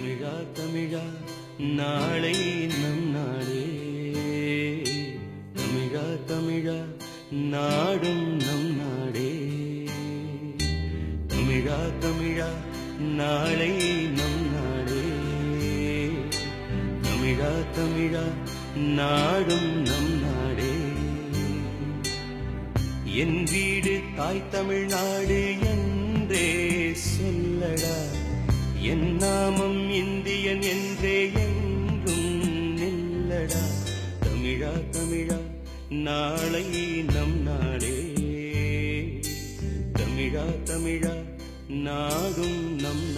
தமிழா தமிழா நாளை நம் நாடே. தமிழா தமிழா நாடும் நம் நாடே. தமிழா தமிழா நாளை நம் நாடே. தமிழா தமிழா நாடும் நம் நாடே. என் வீடு தாய் தமிழ்நாடு என்றே சொல்லடா. என் நாமம் இந்தியன் என்றே என்றும் நில்லடா. தமிழா தமிழா நாளை நம் நாடே. தமிழா தமிழா நாடும் நம்